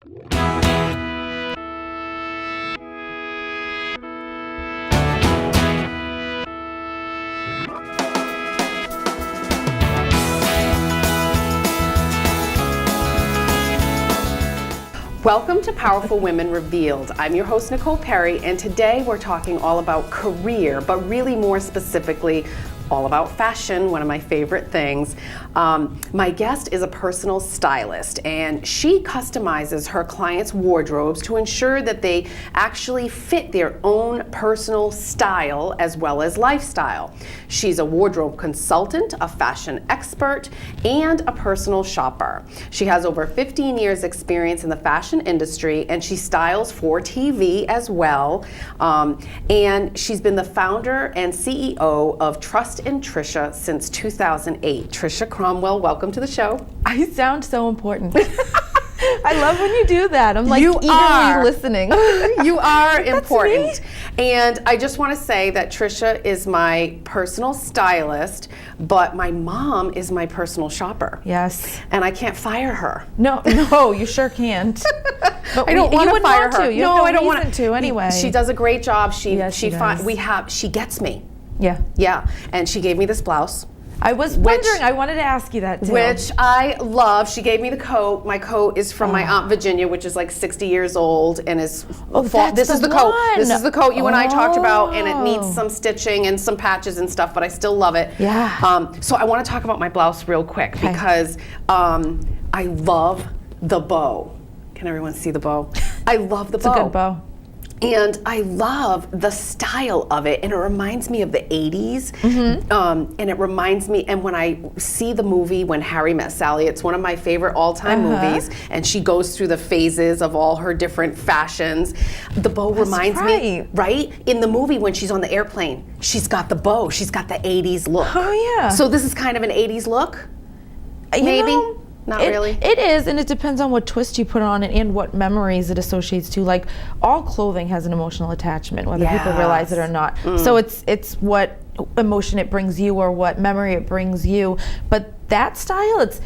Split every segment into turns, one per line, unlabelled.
Welcome to Powerful Women Revealed. I'm your host, Nicole Perry, and today we're talking all about career, but really more specifically, all about fashion, one of my favorite things. My guest is a personal stylist, and she customizes her clients' wardrobes to ensure that they actually fit their own personal style as well as lifestyle. She's a wardrobe consultant, a fashion expert, and a personal shopper. She has over 15 years experience in the fashion industry, and she styles for TV as well. And she's been the founder and CEO of Trust and Tricia since 2008. Tricia Cromwell, welcome to the show.
I sound so important. I love when you do that. I'm like
You
eagerly
are.
listening.
You are
That's
important.
me.
And I just want to say that Tricia is my personal stylist, but my mom is my personal shopper.
Yes.
And I can't fire her.
No, you sure can't. But
I don't want to fire her.
You have no, I don't want to anyway.
She does a great job. She
does.
she gets me.
Yeah.
Yeah. And she gave me this blouse,
I was wondering. I wanted to ask you that too.
which I love. She gave me the coat. My coat is from my Aunt Virginia, which is like 60 years old and is
that's
this is
the
the coat.
one.
This is the coat you and I talked about, and it needs
Oh.
some stitching and some patches and stuff, but I still love it.
Yeah.
So I want to talk about my blouse real quick because I love the bow. Can everyone see the bow? I love the bow.
It's a good bow.
And I love the style of it, and it reminds me of the 80s. And it reminds me, and when I see the movie When Harry Met Sally, it's one of my favorite all-time movies, and she goes through the phases of all her different fashions. The bow reminds me, right? In the movie when she's on the airplane, she's got the bow, she's got the 80s look.
Oh yeah.
So this is kind of an 80s look?
You
Maybe?
know,
Not really?
It is, and it depends on what twist you put on it and what memories it associates to. Like, all clothing has an emotional attachment, whether people realize it or not. So it's what emotion it brings you or what memory it brings you. But that style, it's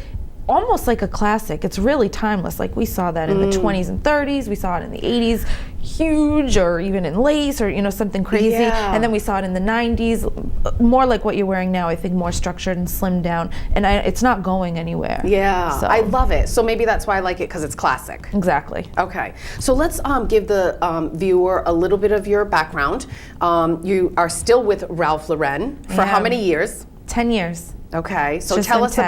almost like a classic. It's really timeless. Like, we saw that in the 20s and 30s. We saw it in the 80s, huge, or even in lace, or something crazy.
Yeah.
And then we saw it in the 90s, more like what you're wearing now. I think more structured and slimmed down. And it's not going anywhere.
Yeah,
So-
I love it. So maybe that's why I like it, because it's classic.
Exactly.
Okay, so let's give the viewer a little bit of your background. You are still with Ralph Lauren for how
am.
many years?
10 years.
Okay, so
Just
tell
been
us
10.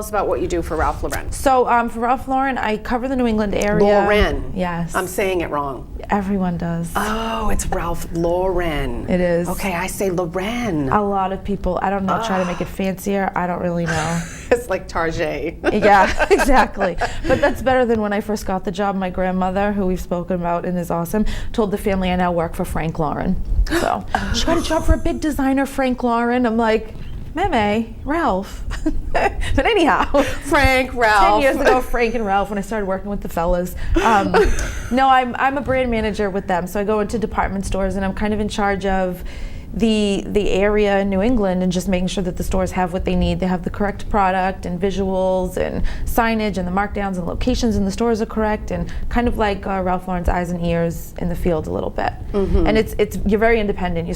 about what you do for Ralph Lauren.
So for Ralph Lauren, I cover the New England area.
Lauren.
Yes.
I'm saying it wrong.
Everyone does.
Oh, it's Ralph Lauren.
It is.
Okay, I say Lauren.
A lot of people, I don't know, try to make it fancier. I don't really know.
It's like Target.
Yeah, exactly. But that's better than when I first got the job. My grandmother, who we've spoken about and is awesome, told the family I now work for Frank Lauren. So she got a job for a big designer, Frank Lauren. I'm like, Meme, Ralph. But anyhow,
Frank, Ralph.
10 years ago, Frank and Ralph, when I started working with the fellas. No, I'm a brand manager with them. So I go into department stores and I'm kind of in charge of the area in New England and just making sure that the stores have what they need. They have the correct product and visuals and signage and the markdowns and locations in the stores are correct, and kind of like Ralph Lauren's eyes and ears in the field a little bit. And it's you're very independent.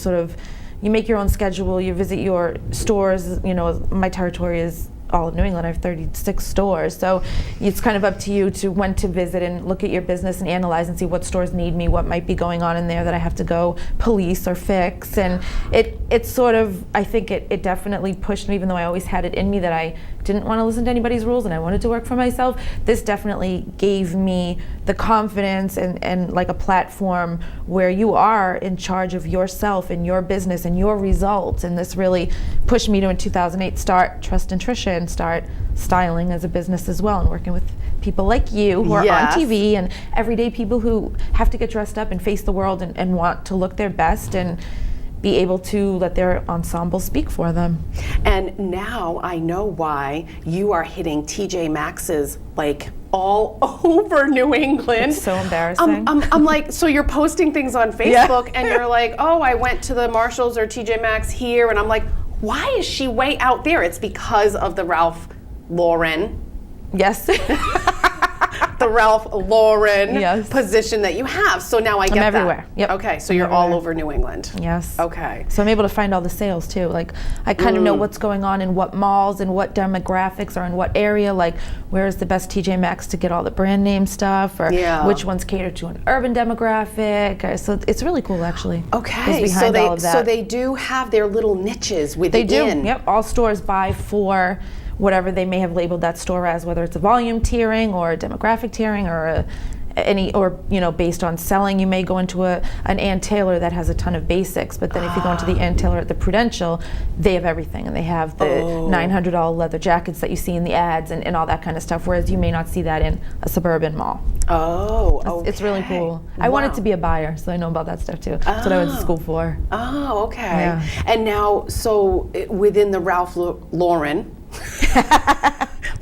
You make your own schedule, you visit your stores. My territory is all of New England. I have 36 stores, so it's kind of up to you to when to visit and look at your business and analyze and see what stores need me, what might be going on in there that I have to go police or fix. And it's sort of, I think it definitely pushed me, even though I always had it in me that I didn't want to listen to anybody's rules and I wanted to work for myself. This definitely gave me the confidence and like a platform where you are in charge of yourself and your business and your results. And this really pushed me to, in 2008, start Trust and Tricia and start styling as a business as well, and working with people like you who are on TV and everyday people who have to get dressed up and face the world and want to look their best and be able to let their ensemble speak for them.
And now I know why you are hitting TJ Maxx's like all over New England.
It's so embarrassing.
I'm like, so you're posting things on Facebook and you're like, oh, I went to the Marshalls or TJ Maxx here, and I'm like, why is she way out there? It's because of the Ralph Lauren.
Yes.
the Ralph Lauren
Yes.
position that you have. So now I get that.
everywhere. Yep.
Okay, so
I'm
you're all
everywhere.
over New England.
Yes.
Okay.
So I'm able to find all the sales too. Like I kind of know what's going on in what malls and what demographics are in what area. Like where is the best TJ Maxx to get all the brand name stuff, or
Yeah.
which ones cater to an urban demographic. So it's really cool actually.
Okay,
Who's
so
behind all of that.
they do have their little niches
They
within.
do. Yep. All stores buy for whatever they may have labeled that store as, whether it's a volume tiering or a demographic tiering or based on selling. You may go into an Ann Taylor that has a ton of basics, but then if you go into the Ann Taylor at the Prudential, they have everything, and they have the $900 leather jackets that you see in the ads and all that kind of stuff, whereas you may not see that in a suburban mall.
Oh, okay.
It's really cool. I wanted to be a buyer, so I know about that stuff too. That's what I went to school for.
Oh, okay.
Yeah.
And now, so within the Ralph Lauren,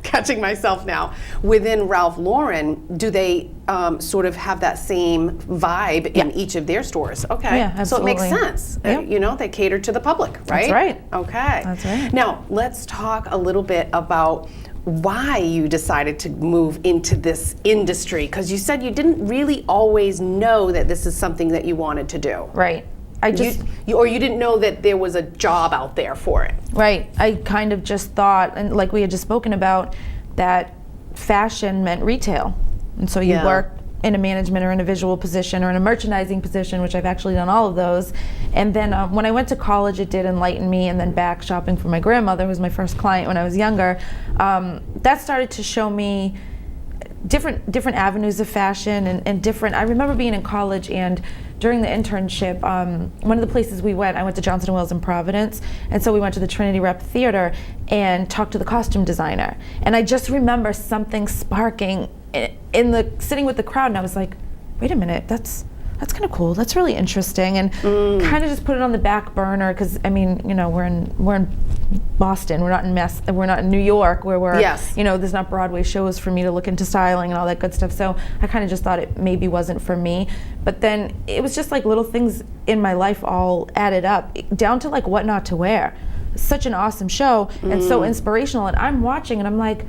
catching myself now, within Ralph Lauren, do they sort of have that same vibe in each of their stores? Okay.
Yeah,
so it makes
absolutely.
sense.
Yep.
They cater to the public, right?
That's right.
Okay.
That's right.
Now, let's talk a little bit about why you decided to move into this industry, because you said you didn't really always know that this is something that you wanted to do.
Right.
Or you didn't know that there was a job out there for it.
Right. I kind of just thought, and like we had just spoken about, that fashion meant retail. And so you work in a management or in a visual position or in a merchandising position, which I've actually done all of those. And then when I went to college, it did enlighten me. And then back shopping for my grandmother, who was my first client when I was younger, that started to show me different avenues of fashion and different. I remember being in college, and during the internship, one of the places I went to Johnson & Wales in Providence, and so we went to the Trinity Rep Theater and talked to the costume designer. And I just remember something sparking sitting with the crowd, and I was like, wait a minute, that's kind of cool. That's really interesting, and kind of just put it on the back burner because we're in Boston. We're not in New York where there's not Broadway shows for me to look into styling and all that good stuff. So I kind of just thought it maybe wasn't for me. But then it was just like little things in my life all added up, down to like what not to wear. Such an awesome show and so inspirational. And I'm watching and I'm like,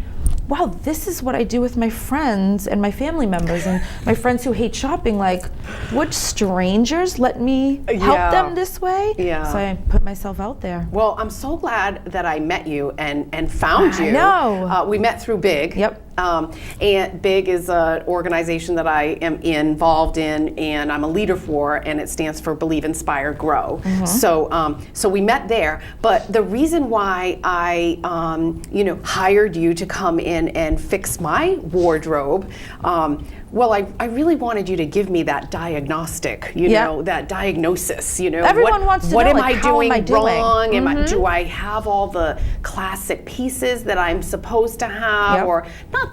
wow, this is what I do with my friends and my family members and my friends who hate shopping. Like, would strangers let me help them this way?
Yeah.
So I put myself out there.
Well, I'm so glad that I met you and found you.
I know.
We met through BIG.
Yep.
And BIG is an organization that I am involved in, and I'm a leader for, and it stands for Believe, Inspire, Grow. So we met there. But the reason why I, hired you to come in and fix my wardrobe, I really wanted you to give me that diagnostic, that diagnosis,
Everyone wants to
what
know,
am
like,
I
how
doing
am I doing?
wrong? Do I have all the classic pieces that I'm supposed to have?
Yep.
Or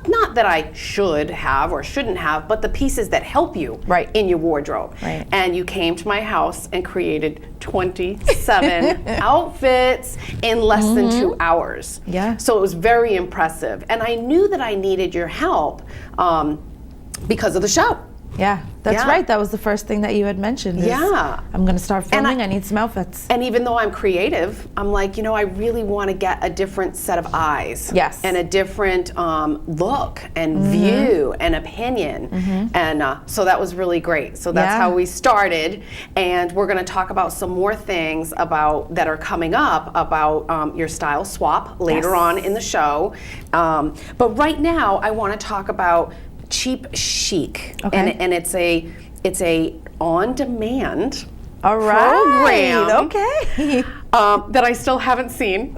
not that I should have or shouldn't have, but the pieces that help you in your wardrobe.
Right.
And you came to my house and created 27 outfits in less than 2 hours.
Yeah.
So it was very impressive. And I knew that I needed your help because of the show.
Yeah, that's right. That was the first thing that you had mentioned. I'm going to start filming. I need some outfits.
And even though I'm creative, I'm like, I really want to get a different set of eyes.
Yes.
And a different look and view and opinion. And so that was really great. So that's how we started. And we're going to talk about some more things that are coming up about your style swap later on in the show. But right now, I want to talk about Cheap Chic, and it's a on-demand program.
Okay.
That I still haven't seen.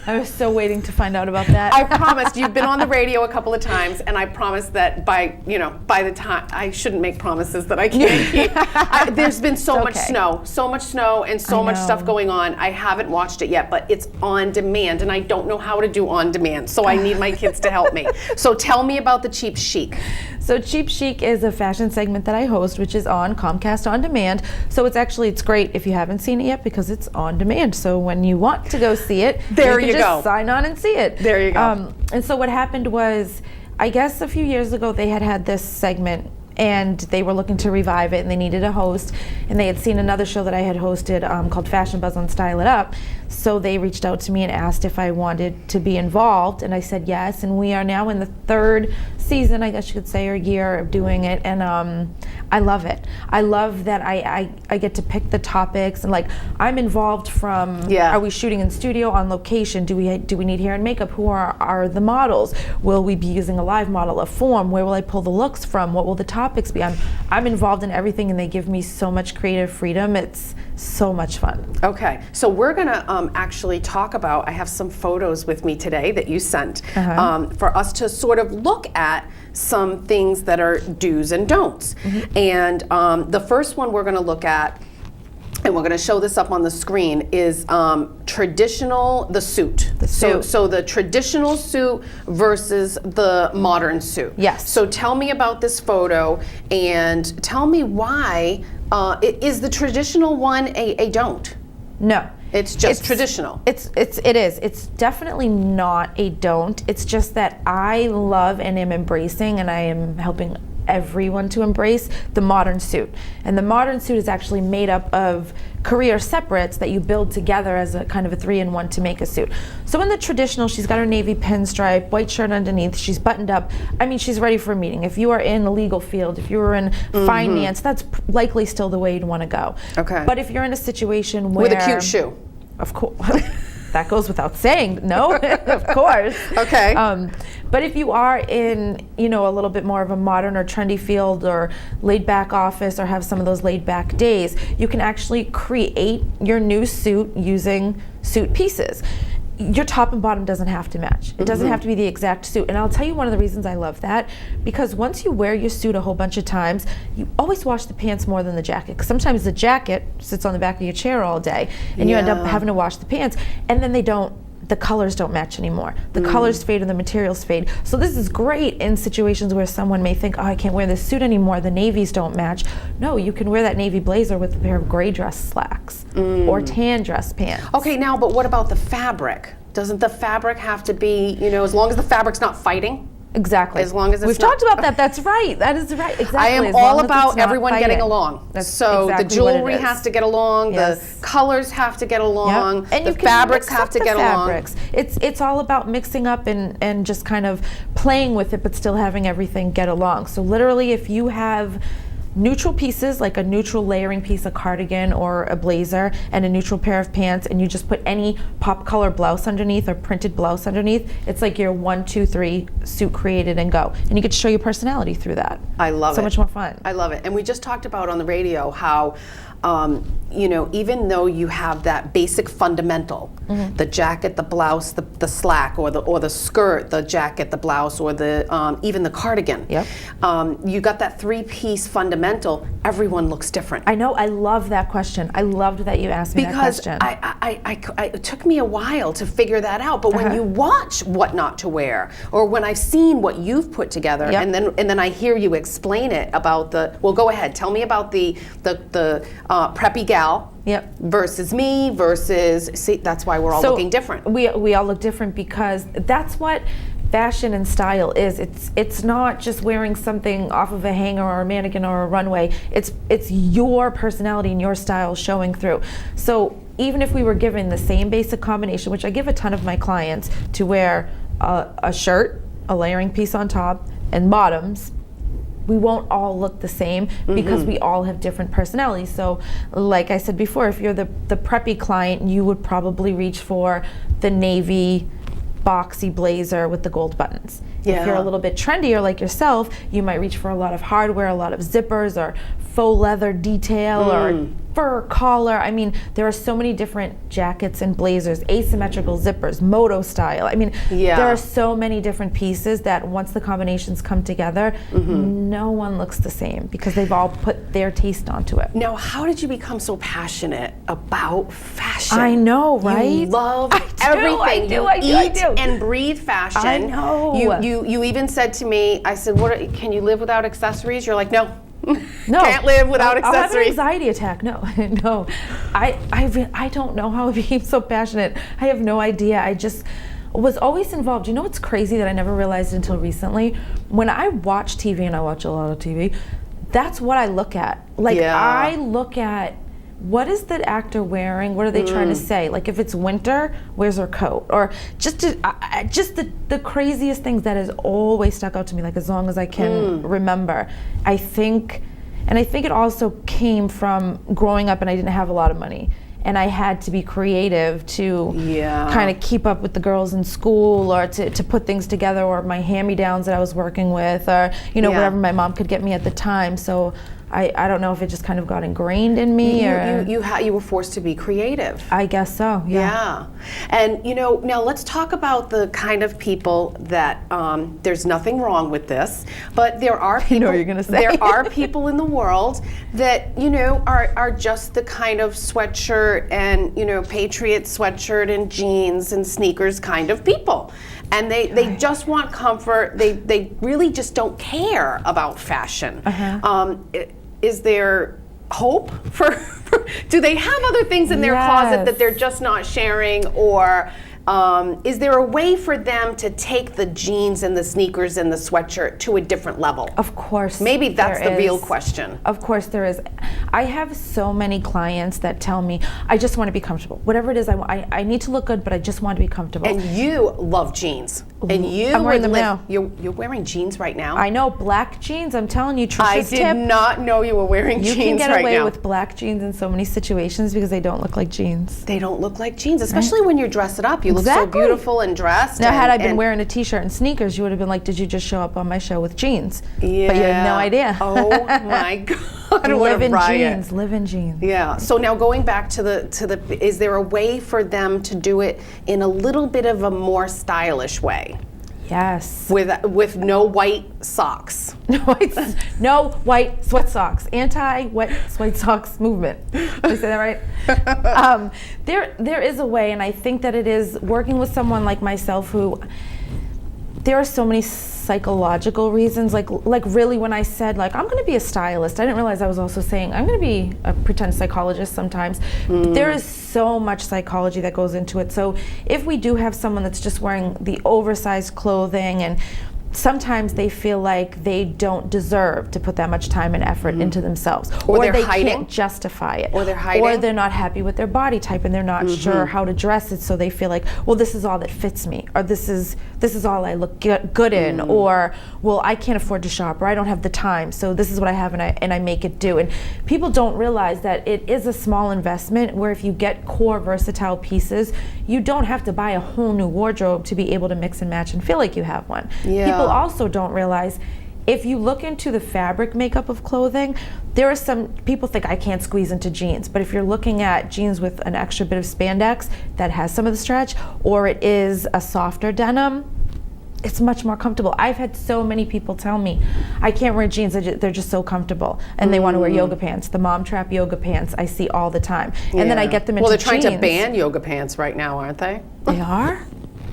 I was still waiting to find out about that.
I promised. You've been on the radio a couple of times, and I promised that by the time, I shouldn't make promises that I can't keep. There's been so much snow, and so much stuff going on. I haven't watched it yet, but it's on demand, and I don't know how to do on demand, so I need my kids to help me. So tell me about the Cheap Chic.
So Cheap Chic is a fashion segment that I host, which is on Comcast On Demand. So it's great if you haven't seen it yet because it's on demand. So when you want to go see it, you can just sign on and see it.
There you go.
And so what happened was, I guess a few years ago they had this segment and they were looking to revive it, and they needed a host, and they had seen another show that I had hosted called Fashion Buzz on Style It Up. So they reached out to me and asked if I wanted to be involved, and I said yes, and we are now in the 3rd season, I guess you could say, or year of doing it, and I love it. I love that I get to pick the topics, and like I'm involved from, are we shooting in studio, on location, do we need hair and makeup, who are the models, will we be using a live model, a form, where will I pull the looks from, what will the topics be? I'm involved in everything, and they give me so much creative freedom. It's so much fun.
Okay, so we're gonna actually talk about, I have some photos with me today that you sent for us to sort of look at some things that are do's and don'ts. And the first one we're gonna look at, and we're going to show this up on the screen, is the suit. So the traditional suit versus the modern suit.
Yes.
So tell me about this photo, and tell me why is the traditional one a don't?
No.
It's just traditional.
It is. It's definitely not a don't. It's just that I love and am embracing, and I am helping everyone to embrace the modern suit. And the modern suit is actually made up of career separates that you build together as a kind of a 3-in-1 to make a suit. So in the traditional, she's got her navy pinstripe, white shirt underneath, she's buttoned up. I mean, she's ready for a meeting. If you are in the legal field, if you are in finance, that's likely still the way you'd want to go. Okay. But if you're in a situation where...
With a cute shoe.
Of course. That goes without saying, no, of course.
Okay.
But if you are in, a little bit more of a modern or trendy field, or laid back office, or have some of those laid back days, you can actually create your new suit using suit pieces. Your top and bottom doesn't have to match. It doesn't have to be the exact suit. And I'll tell you one of the reasons I love that, because once you wear your suit a whole bunch of times, you always wash the pants more than the jacket. Because sometimes the jacket sits on the back of your chair all day, and you end up having to wash the pants, and then the colors don't match anymore. The colors fade and the materials fade. So this is great in situations where someone may think, oh, I can't wear this suit anymore, the navies don't match. No, you can wear that navy blazer with a pair of gray dress slacks or tan dress pants.
Okay, now, but what about the fabric? Doesn't the fabric have to be, as long as the fabric's not fighting?
Exactly.
As long as it's
We've talked about that. That's right. That is right. Exactly.
I am all about everyone getting along.
That's
so
exactly
the jewelry has to get along.
Yes.
The colors have to get along.
Yep. And
the fabrics have to get along.
It's all about mixing up and just kind of playing with it, but still having everything get along. So literally, if you have neutral pieces, like a neutral layering piece, a cardigan or a blazer, and a neutral pair of pants, and you just put any pop color blouse underneath or printed blouse underneath, it's like your 1, 2, 3 suit created and go. And you get to show your personality through that.
I love it.
So much more fun.
I love it. And we just talked about on the radio how even though you have that basic fundamental, the jacket, the blouse, the slack, or the skirt, the jacket, the blouse, or the even the cardigan.
Yep.
You got that 3-piece fundamental. Everyone looks different.
I know. I love that question. I loved that you asked me that question.
Because it took me a while to figure that out. But when you watch What Not to Wear, or when I've seen what you've put together, and then I hear you explain it about go ahead, tell me about the preppy gal versus me versus, see, that's why we're all looking different.
We all look different because that's what fashion and style is. It's not just wearing something off of a hanger or a mannequin or a runway. It's your personality and your style showing through. So even if we were given the same basic combination, which I give a ton of my clients, to wear a shirt, a layering piece on top, and bottoms, we won't all look the same because we all have different personalities. So like I said before, if you're the preppy client, you would probably reach for the navy boxy blazer with the gold buttons. If you're a little bit trendier like yourself, you might reach for a lot of hardware, a lot of zippers, or faux leather detail, or fur collar. I mean, there are so many different jackets and blazers, asymmetrical zippers, moto style. I mean, there are so many different pieces that once the combinations come together, no one looks the same because they've all put their taste onto it.
Now, how did you become so passionate about fashion?
I know, right?
You love everything.
I do.
You eat and breathe fashion.
I know.
You even said to me, I said, can you live without accessories? You're like, no.
No,
can't live without accessories.
I'll have an anxiety attack. No, I don't know how I became so passionate. I have no idea. I just was always involved. You know what's crazy that I never realized until recently? When I watch TV, and I watch a lot of TV, that's what I look at. Like,
Yeah.
I look at, what is the actor wearing? What are they trying to say? Like, if it's winter, where's their coat? Or just the craziest things that has always stuck out to me, like, as long as I can remember. I think it also came from growing up and I didn't have a lot of money. And I had to be creative to kind of keep up with the girls in school, or to put things together, or my hand-me-downs that I was working with, or, you know, whatever my mom could get me at the time. So I don't know if it just kind of got ingrained in me, or
you were forced to be creative.
I guess so.
Yeah. And you know, now let's talk about the kind of people that there's nothing wrong with this, but there are people,
I know what you're gonna say.
There are people in the world that, you know, are just the kind of sweatshirt and, you know, Patriot sweatshirt and jeans and sneakers kind of people. And they just want comfort. They really just don't care about fashion. Is there hope for do they have other things in their closet that they're just not sharing, or is there a way for them to take the jeans and the sneakers and the sweatshirt to a different level?
Of course.
Maybe that's the real
is.
question.
Of course there is. I have so many clients that tell me, I just want to be comfortable. Whatever it is, I need to look good, but I just want to be comfortable.
And you love jeans. And you
I'm wearing them now.
You're wearing jeans right now?
I know, black jeans. I'm telling you, Tricia's
I did not know you were wearing jeans right now.
You can get away with black jeans in so many situations because they don't look like jeans.
They don't look like jeans, especially when you dress it up. You look so beautiful and dressed.
Now, had I been wearing a t-shirt and sneakers, you would have been like, did you just show up on my show with jeans?
Yeah.
But you had no idea.
Oh my God.
Live in jeans. Live in jeans.
Yeah. So now going back to the, is there a way for them to do it in a little bit of a more stylish way?
Yes.
With no white socks.
No white sweat socks. Anti-wet sweat socks movement. Did I say that right? There is a way, and I think that it is working with someone like myself who, there are so many psychological reasons, like really when I said, like, I'm going to be a stylist, I didn't realize I was also saying I'm going to be a pretend psychologist sometimes. But there is so much psychology that goes into it. So if we do have someone that's just wearing the oversized clothing, and sometimes they feel like they don't deserve to put that much time and effort into themselves, or they can't justify it,
or they're hiding,
or they're not happy with their body type and they're not sure how to dress it, so they feel like, well, this is all that fits me, or this is all I look good in, or, well, I can't afford to shop, or I don't have the time, so this is what I have, and I make it do. And people don't realize that it is a small investment, where if you get core versatile pieces, you don't have to buy a whole new wardrobe to be able to mix and match and feel like you have one. People also don't realize, if you look into the fabric makeup of clothing, there are some people think I can't squeeze into jeans, but if you're looking at jeans with an extra bit of spandex that has some of the stretch, or it is a softer denim, it's much more comfortable. I've had so many people tell me, I can't wear jeans, they're just so comfortable, and they want to wear yoga pants, the mom trap yoga pants I see all the time. And then I get them into jeans.
Well, they're trying to ban yoga pants right now, aren't they?
They are?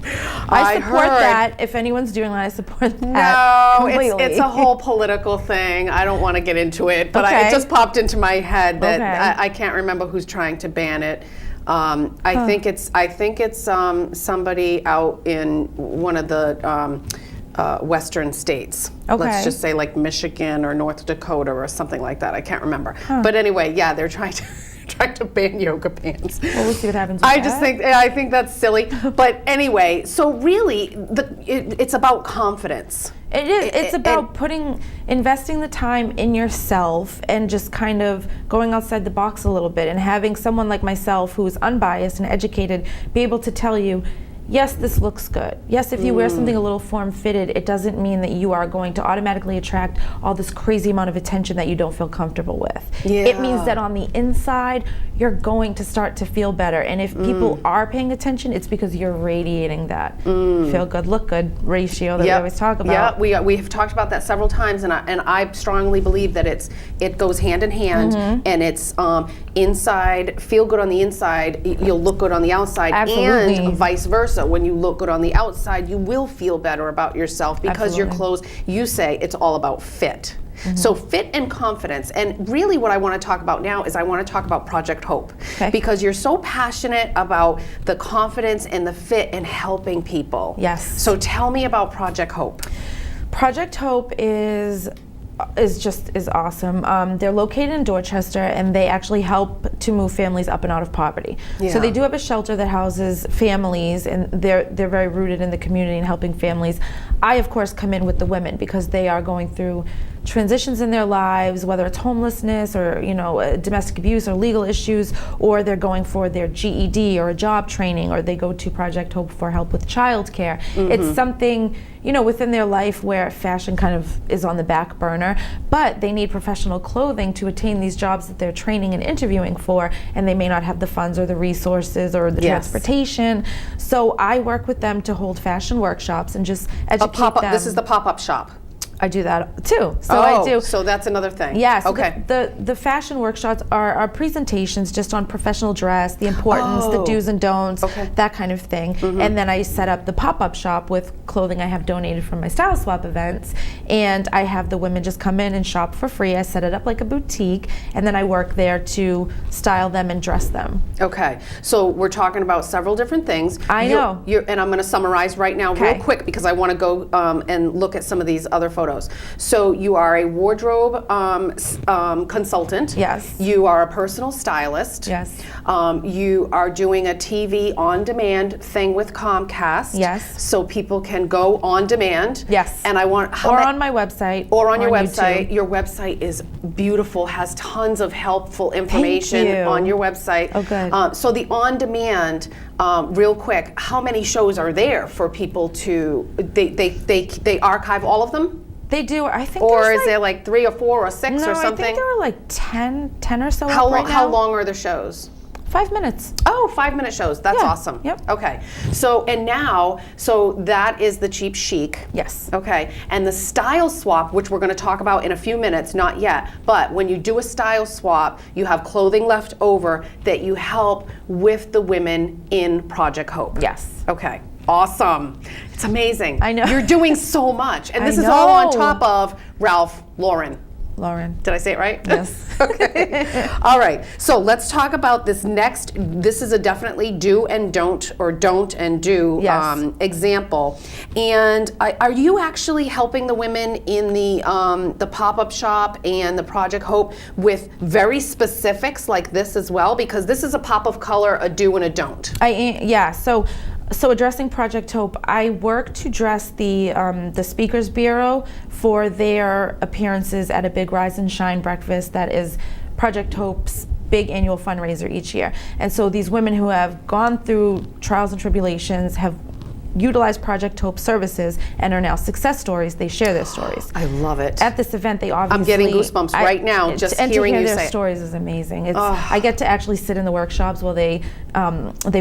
I support that. If anyone's doing that, I support that.
No,
completely.
it's a whole political thing. I don't want to get into it, but it just popped into my head that I can't remember who's trying to ban it. I think it's somebody out in one of the western states. Let's just say like Michigan or North Dakota or something like that. I can't remember. But anyway, yeah, they're trying to ban yoga pants.
Well, we'll see what happens with
I think that's silly. But anyway, so really, it's about confidence.
It is. It's about investing the time in yourself and just kind of going outside the box a little bit, and having someone like myself who is unbiased and educated be able to tell you, yes, this looks good. Yes, if you wear something a little form-fitted, it doesn't mean that you are going to automatically attract all this crazy amount of attention that you don't feel comfortable with.
Yeah.
It means that on the inside, you're going to start to feel better. And if people are paying attention, it's because you're radiating that feel good, look good ratio that we always talk about.
Yeah, we have talked about that several times, and I strongly believe that it goes hand in hand, and it's inside, feel good on the inside, you'll look good on the outside, and vice versa. When you look good on the outside, you will feel better about yourself, because your clothes, you say it's all about fit. So fit and confidence. And really what I want to talk about now is I want to talk about Project Hope. Because you're so passionate about the confidence and the fit and helping people.
Yes.
So tell me about Project Hope.
Project Hope is is awesome. They're located in Dorchester, and they actually help to move families up and out of poverty.
Yeah.
So they do have a shelter that houses families, and they're very rooted in the community and helping families. I, of course, come in with the women because they are going through transitions in their lives, whether it's homelessness or domestic abuse or legal issues, or they're going for their GED or a job training, or they go to Project Hope for help with childcare. It's something within their life where fashion kind of is on the back burner, but they need professional clothing to attain these jobs that they're training and interviewing for, and they may not have the funds or the resources or the transportation. So I work with them to hold fashion workshops and just educate them.
This is the pop-up shop.
I do that too. So I do.
So that's another thing.
Yes.
Okay.
The fashion workshops are presentations just on professional dress, the importance, the do's and don'ts, that kind of thing. And then I set up the pop-up shop with clothing I have donated from my style swap events, and I have the women just come in and shop for free. I set it up like a boutique, and then I work there to style them and dress them.
Okay. So we're talking about several different things.
I know.
And I'm going to summarize right now real quick because I want to go and look at some of these other photos. So you are a wardrobe consultant.
Yes.
You are a personal stylist.
Yes.
You are doing a TV on-demand thing with Comcast.
Yes.
So people can go on demand.
Yes.
And I want
on my website.
Or on your website.
YouTube.
Your website is beautiful, has tons of helpful information on your website.
Oh, good.
So the on-demand, real quick, how many shows are there for people to, they archive all of them?
They do. I think.
Or is there like 3 or 4 or 6 or something?
I think there are like 10 or so.
How long are the shows?
5 minutes.
Oh, 5-minute shows. That's awesome.
Yep.
Okay. So that is the cheap chic.
Yes.
Okay. And the style swap, which we're going to talk about in a few minutes, not yet, but when you do a style swap, you have clothing left over that you help with the women in Project Hope.
Yes.
Okay. Awesome. It's amazing.
I know.
You're doing so much. And this
I
is all on
know.
top of Ralph Lauren. Did I say it right?
Yes.
Okay. All right. So let's talk about this next. This is a definitely do and don't, or don't and do example. And are you actually helping the women in the pop-up shop and the Project Hope with very specifics like this as well? Because this is a pop of color, a do and a don't.
So addressing Project Hope, I work to dress the Speakers Bureau for their appearances at a big Rise and Shine breakfast that is Project Hope's big annual fundraiser each year. And so these women who have gone through trials and tribulations have utilized Project Hope services and are now success stories. They share their stories.
I love it.
At this event, they obviously...
I'm getting goosebumps right now just hearing you say it.
And to hear their stories is amazing. I get to actually sit in the workshops while they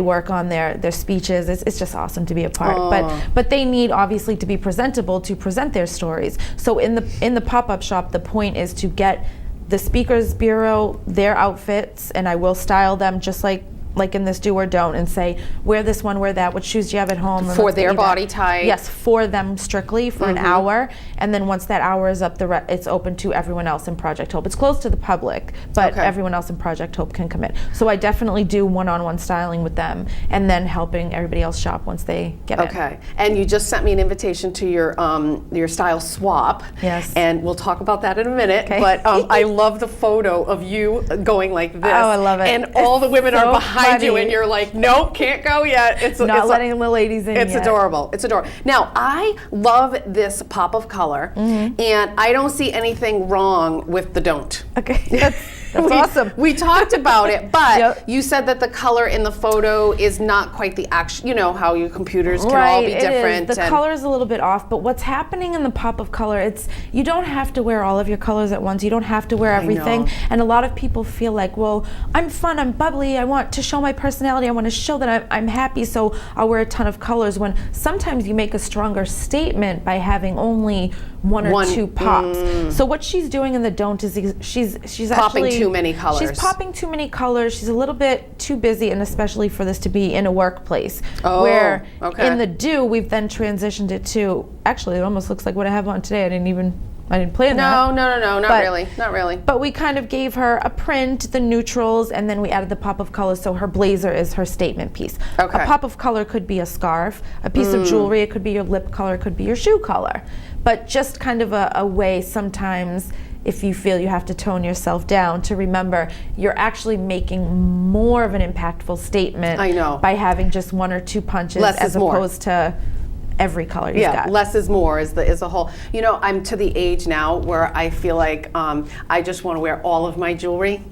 work on their speeches. It's just awesome to be a part. But they need obviously to be presentable to present their stories. So in the pop-up shop, the point is to get the Speakers Bureau their outfits, and I will style them just like in this do or don't, and say, wear this one, wear that, what shoes do you have at home?
For their body type?
Yes, for them strictly, for an hour. And then once that hour is up, it's open to everyone else in Project Hope. It's closed to the public, but everyone else in Project Hope can come in. So I definitely do one-on-one styling with them, and then helping everybody else shop once they get in.
Okay. And you just sent me an invitation to your style swap.
Yes.
And we'll talk about that in a minute.
Okay.
But I love the photo of you going like this.
Oh, I love it.
And all the women are behind you, and you're like, nope, can't go yet. It's
not letting the ladies in
It's
yet.
adorable. It's adorable. Now, I love this pop of color, and I don't see anything wrong with the don't.
Okay, that's awesome.
We talked about it, but you said that the color in the photo is not quite the actual, you know how your computers can all be different.
The color is a little bit off, but what's happening in the pop of color, you don't have to wear all of your colors at once. You don't have to wear everything. And a lot of people feel like, well, I'm fun, I'm bubbly, I want to show my personality, I want to show that I'm happy, so I'll wear a ton of colors, when sometimes you make a stronger statement by having only one or two pops. So what she's doing in the don't is she's
popping
actually
too many colors.
She's popping too many colors. She's a little bit too busy, and especially for this to be in a workplace. Where in the do, we've then transitioned it to, actually it almost looks like what I have on today. I didn't plan that.
No, not really.
But we kind of gave her a print, the neutrals, and then we added the pop of color, so her blazer is her statement piece. A pop of color could be a scarf, a piece of jewelry, it could be your lip color, it could be your shoe color. but just kind of a way sometimes, if you feel you have to tone yourself down, to remember you're actually making more of an impactful statement.
I know.
By having just one or two punches as opposed to every color you've got.
Yeah, less is more is the whole. You know, I'm to the age now where I feel like I just want to wear all of my jewelry.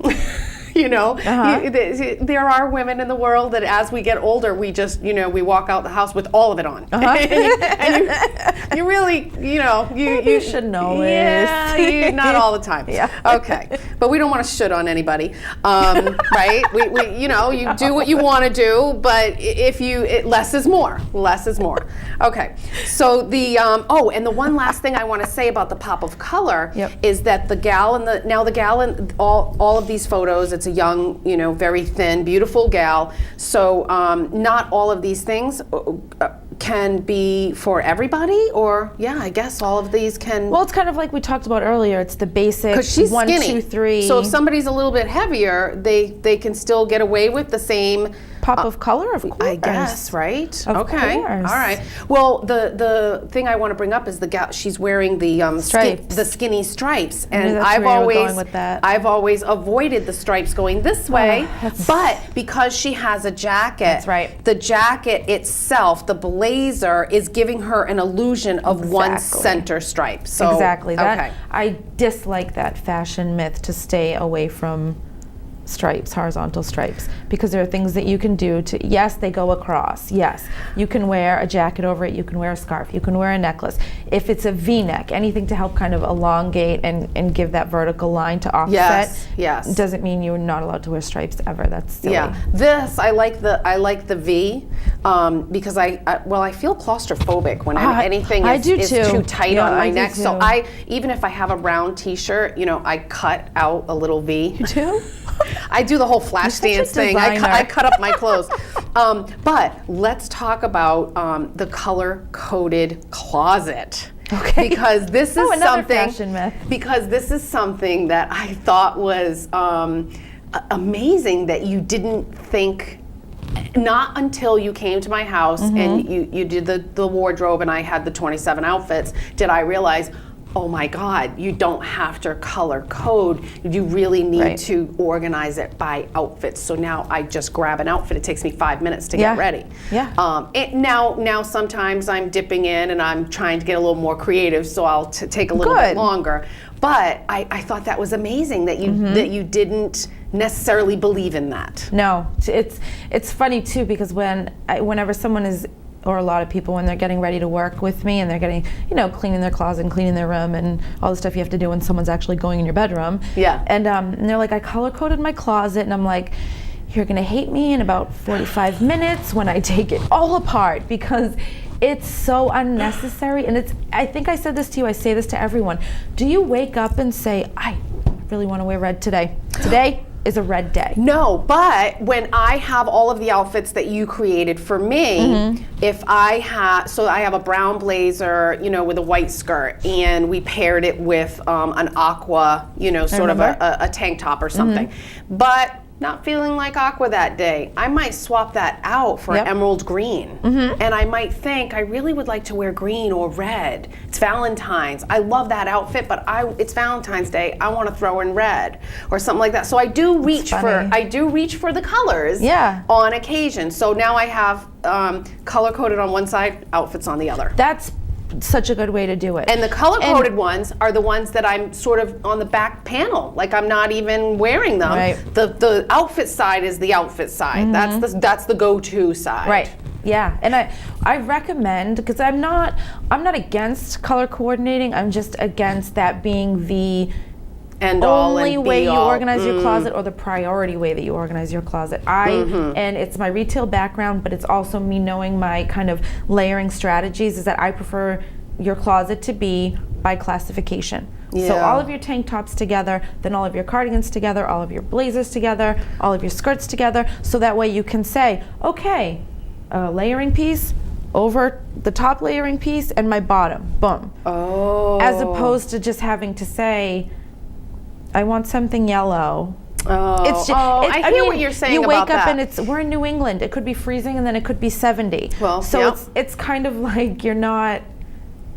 You know, there are women in the world that as we get older, we just, you know, we walk out the house with all of it on. and you really, you know, you
should know it.
Yeah, not all the time.
Yeah.
Okay, but we don't want to shit on anybody, right? We you know, you do what you want to do, but if less is more. Less is more. Okay, so and the one last thing I want to say about the pop of color is that the gal in all of these photos, it's a young, you know, very thin, beautiful gal. So not all of these things can be for everybody, or I guess all of these can.
Well, it's kind of like we talked about earlier. It's the basic
'cause she's
1,
skinny.
2, 3.
So if somebody's a little bit heavier, they can still get away with the same
pop of color, of course.
I guess, right?
Of
okay.
course.
All right. Well, the thing I want to bring up is the gal. She's wearing the
stripes.
the skinny stripes,
I knew
and
that's
I've
where you were
always
going with that.
I've always avoided the stripes going this way. But because she has a jacket,
That's right.
the jacket itself, the blazer, is giving her an illusion of one center stripe. So
exactly. That
okay.
I dislike that fashion myth to stay away from stripes, horizontal stripes, because there are things that you can do to, yes, they go across. Yes, you can wear a jacket over it, you can wear a scarf, you can wear a necklace. If it's a V-neck, anything to help kind of elongate and give that vertical line to offset.
Yes.
Doesn't mean you're not allowed to wear stripes ever. That's silly.
Yeah, this I like the V because I feel claustrophobic when anything is too tight on my neck. So even if I have a round T-shirt, you know, I cut out a little V.
You do?
I do the whole flash dance thing. I cut up my clothes. But let's talk about the color-coded closet.
Okay.
Because this is
another
something.
Fashion myth.
Because this is something that I thought was amazing that you didn't think. Not until you came to my house and you did the wardrobe and I had the 27 outfits did I realize, oh my God, you don't have to color code. You really need to organize it by outfits. So now I just grab an outfit. It takes me 5 minutes to get ready.
Yeah.
Now sometimes I'm dipping in and I'm trying to get a little more creative, so I'll take a little bit longer. But I thought that was amazing that you didn't necessarily believe in that.
No, it's funny too, because whenever someone is, or a lot of people, when they're getting ready to work with me and they're getting, you know, cleaning their closet and cleaning their room and all the stuff you have to do when someone's actually going in your bedroom.
Yeah.
And they're like, I color coded my closet, and I'm like, you're gonna hate me in about 45 minutes when I take it all apart, because it's so unnecessary. And I think I said this to you, I say this to everyone. Do you wake up and say, I really want to wear red today? Today is a red day.
No, but when I have all of the outfits that you created for me, if I have a brown blazer, you know, with a white skirt, and we paired it with an aqua, you know, sort of a tank top or something. But not feeling like aqua that day, I might swap that out for emerald green. And I might think, I really would like to wear green or red. It's Valentine's. I love that outfit, but it's Valentine's Day. I want to throw in red or something like that. So I do reach for the colors on occasion. So now I have color coded on one side, outfits on the other.
That's such a good way to do it.
And the color-coded ones are the ones that I'm sort of on the back panel, like I'm not even wearing them.
Right.
The outfit side is the outfit side. That's the go-to side.
Right. Yeah, and I recommend, because I'm not against color coordinating. I'm just against that being the only way you organize your closet, or the priority way that you organize your closet. And it's my retail background, but it's also me knowing my kind of layering strategies, is that I prefer your closet to be by classification. So all of your tank tops together, then all of your cardigans together, all of your blazers together, all of your skirts together, so that way you can say, okay, a layering piece over the top layering piece and my bottom, boom.
Oh.
As opposed to just having to say, I want something yellow.
I hear what you're saying
you
about
wake up
that.
and we're in New England. It could be freezing and then it could be 70.
Well,
so it's kind of like you're not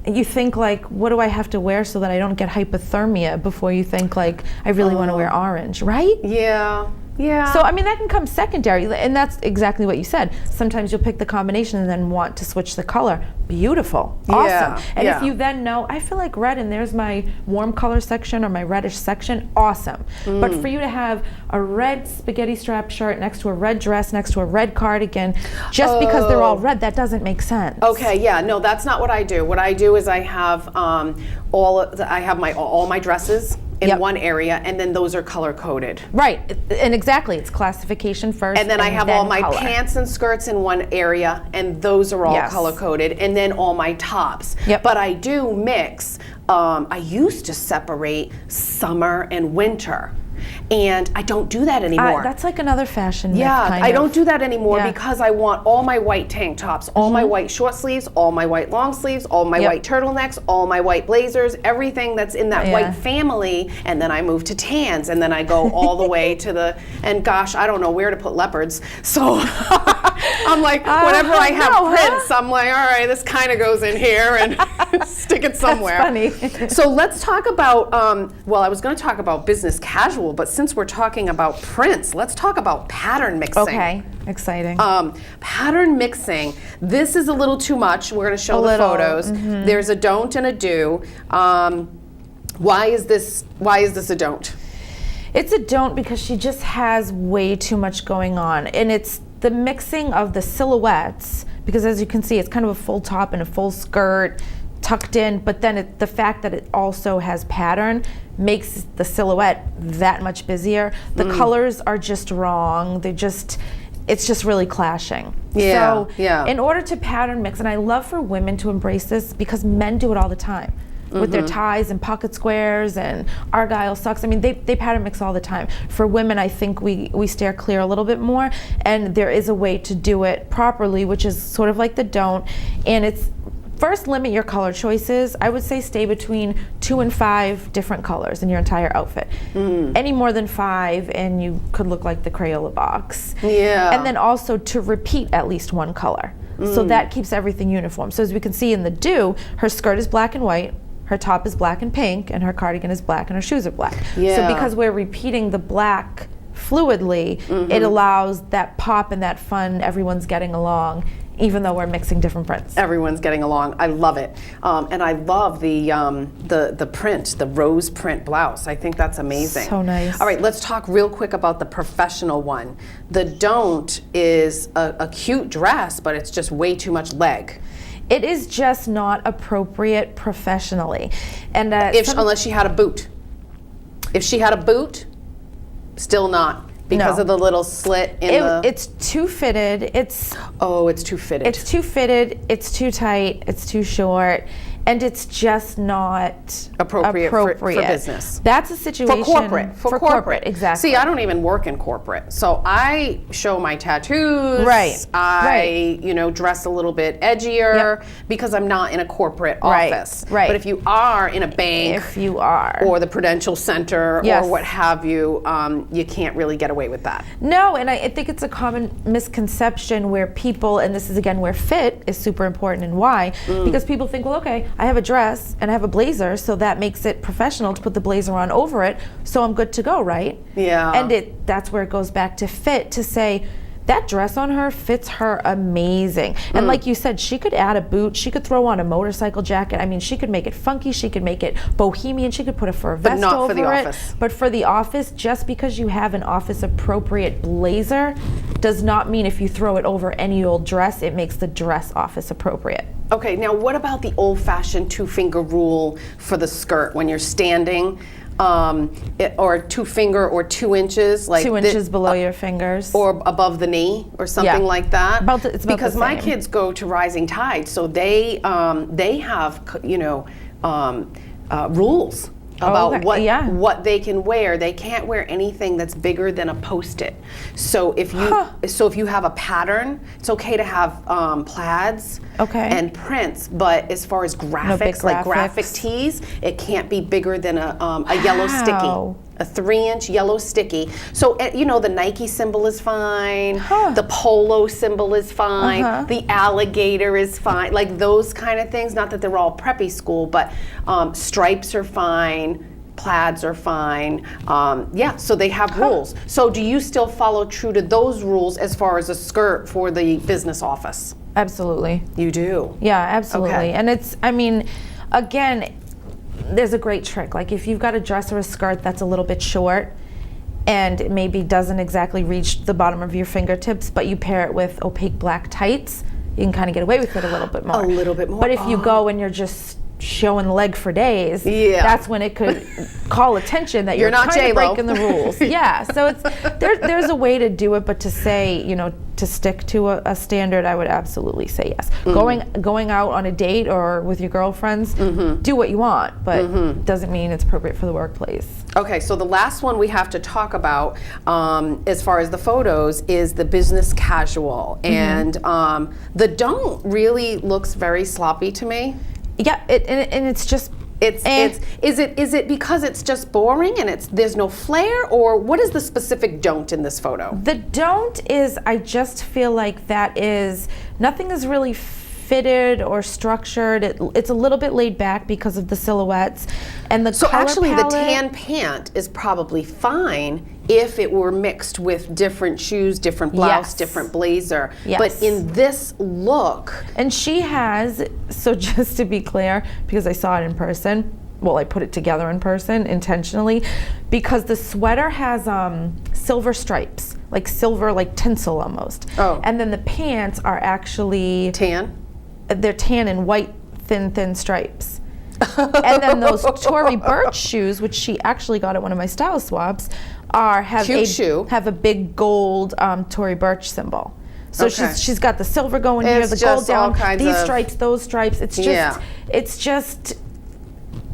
you think like, what do I have to wear so that I don't get hypothermia, before you think like, I really want to wear orange, right?
Yeah. Yeah.
So, I mean, that can come secondary, and that's exactly what you said. Sometimes you'll pick the combination and then want to switch the color. Beautiful.
Yeah,
Awesome. And
yeah.
if you then know, I feel like red, and there's my warm color section or my reddish section, awesome. But for you to have a red spaghetti strap shirt next to a red dress, next to a red cardigan, just because they're all red, that doesn't make sense.
Okay, yeah, no, that's not what I do. What I do is I have all my dresses in one area, and then those are color coded.
Right, and exactly, it's classification first.
And then I have all my
color.
pants and skirts in one area, and those are all color coded, and then all my tops.
Yep.
But I do mix. I used to separate summer and winter, and I don't do that anymore.
That's like another fashion myth,
Yeah,
kind
I
of.
don't do that anymore
Yeah.
because I want all my white tank tops, all my white short sleeves, all my white long sleeves, all my white turtlenecks, all my white blazers, everything that's in that white family, and then I move to tans, and then I go all the way to the, and gosh, I don't know where to put leopards. So I'm like, whenever I have prints, I'm like, all right, this kind of goes in here and stick it somewhere.
That's funny.
So let's talk about, well, I was going to talk about business casual, but since we're talking about prints, let's talk about pattern mixing.
Okay, exciting.
Pattern mixing. This is a little too much. We're going to show the photos. There's a don't and a do. Why is this a don't?
It's a don't because she just has way too much going on, and it's the mixing of the silhouettes, because as you can see, it's kind of a full top and a full skirt tucked in, but then the fact that it also has pattern makes the silhouette that much busier. The colors are just wrong. It's just really clashing.
Yeah,
So
yeah.
in order to pattern mix, and I love for women to embrace this because men do it all the time with their ties and pocket squares and argyle socks. I mean, they pattern mix all the time. For women, I think we steer clear a little bit more, and there is a way to do it properly, which is sort of like the don't, and it's first, limit your color choices. I would say stay between 2 and 5 different colors in your entire outfit. Any more than 5 and you could look like the Crayola box.
Yeah.
And then also to repeat at least one color. So that keeps everything uniform. So as we can see in the do, her skirt is black and white, her top is black and pink, and her cardigan is black and her shoes are black.
Yeah.
So because we're repeating the black fluidly, it allows that pop and that fun, everyone's getting along, even though we're mixing different prints.
Everyone's getting along. I love it, and I love the print, the rose print blouse. I think that's amazing.
So nice.
All right, let's talk real quick about the professional one. The don't is a cute dress, but it's just way too much leg.
It is just not appropriate professionally, and
Unless she had a boot. If she had a boot, still not. Because
No.
of the little slit in the...
It's too fitted.
it's too fitted.
It's too fitted. It's too tight. It's too short, and it's just not
appropriate. For business.
That's a situation
For corporate.
Exactly.
See, I don't even work in corporate, so I show my tattoos.
Right.
I dress a little bit edgier because I'm not in a corporate office.
Right.
But if you are in a bank,
If you are,
or the Prudential Center,
Yes.
or what have you, you can't really get away with that.
No, and I think it's a common misconception where people, and this is again where fit is super important and why, because people think, well, okay, I have a dress and I have a blazer, so that makes it professional to put the blazer on over it, so I'm good to go, right?
Yeah.
And that's where it goes back to fit, to say, that dress on her fits her amazing. And like you said, she could add a boot, she could throw on a motorcycle jacket. I mean, she could make it funky, she could make it bohemian, she could put a fur vest
not
over
for the
it.
office.
But for the office, just because you have an office appropriate blazer does not mean if you throw it over any old dress, it makes the dress office appropriate.
Okay, now what about the old-fashioned 2-finger rule for the skirt when you're standing? Or 2-finger or 2 inches, like
2 inches below your fingers.
or above the knee, or something like that.
It's about
because
the
my
same.
kids go to Rising Tide, so they have rules about
okay.
what they can wear. They can't wear anything that's bigger than a Post-it. So if you have a pattern, it's okay to have plaids and prints, but as far as graphics, like graphic tees, it can't be bigger than a yellow sticky. a 3-inch yellow sticky. So, you know, the Nike symbol is fine,
Huh.
the polo symbol is fine,
Uh-huh.
the alligator is fine, like those kind of things. Not that they're all preppy school, but stripes are fine. Plaids are fine. Yeah, so they have rules. So do you still follow true to those rules as far as a skirt for the business office?
Absolutely.
You do?
Yeah, absolutely.
Okay.
And it's, I mean, again, there's a great trick. Like if you've got a dress or a skirt that's a little bit short and maybe doesn't exactly reach the bottom of your fingertips, but you pair it with opaque black tights, you can kind of get away with it a little bit more.
A little bit more.
But if you go and you're just showing the leg for days,
Yeah.
that's when it could call attention that you're
not
kind of
J-Lo.
breaking the rules. Yeah, so it's there's a way to do it, but to say, you know, to stick to a standard, I would absolutely say yes. Going out on a date or with your girlfriends, do what you want, but doesn't mean it's appropriate for the workplace.
Okay, so the last one we have to talk about as far as the photos is the business casual. And the don't really looks very sloppy to me.
Yeah, and it's just
Is it because it's just boring and there's no flair, or what is the specific don't in this photo?
the don't is, I just feel like that is, nothing is really fitted or structured. It's a little bit laid back because of the silhouettes and the
So
color
actually
palette.
the tan pant is probably fine if it were mixed with different shoes, different blouse,
Yes.
different blazer.
Yes.
But in this look,
And she has, so just to be clear, because I saw it in person, well, I put it together in person intentionally, because the sweater has silver stripes, like silver, like tinsel almost.
Oh.
And then the pants are actually,
tan.
they're tan and white, thin stripes. And then those Tory Burch shoes, which she actually got at one of my style swaps, have
Cute shoe.
a big gold Tory Burch symbol. So
Okay.
she's got the silver going here,
It's
the
just
gold
all
down,
kinds
these
of-
stripes, those stripes. It's just,
Yeah.
it's just,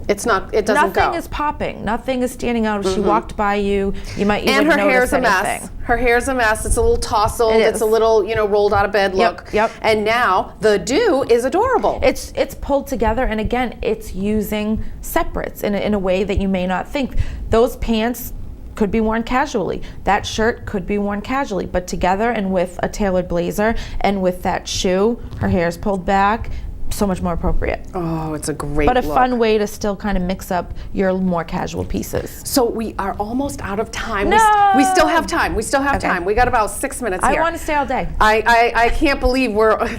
It doesn't go.
nothing is popping. Nothing is standing out. If she walked by you, you might even
And her
notice
hair's a
anything.
mess. Her hair's a mess. It's a little tousled.
It
It's
is.
a little, rolled out of bed look.
Yep.
And now the do is adorable.
It's pulled together, and again, it's using separates in a way that you may not think. Those pants could be worn casually. That shirt could be worn casually, but together and with a tailored blazer and with that shoe, her hair's pulled back, so much more appropriate.
Oh, it's a great
But a
look.
fun way to still kind of mix up your more casual pieces.
So we are almost out of time.
No!
We still have time. We still have
Okay.
time. We got about 6 minutes here.
I want to stay all day.
I can't believe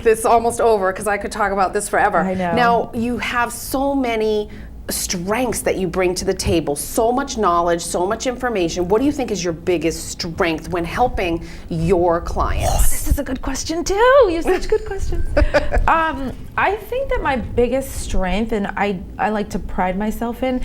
this is almost over because I could talk about this forever.
I know.
Now, you have so many strengths that you bring to the table, so much knowledge, so much information. What do you think is your biggest strength when helping your clients?
This is a good question too. You have such good questions. I think that my biggest strength, and I like to pride myself in,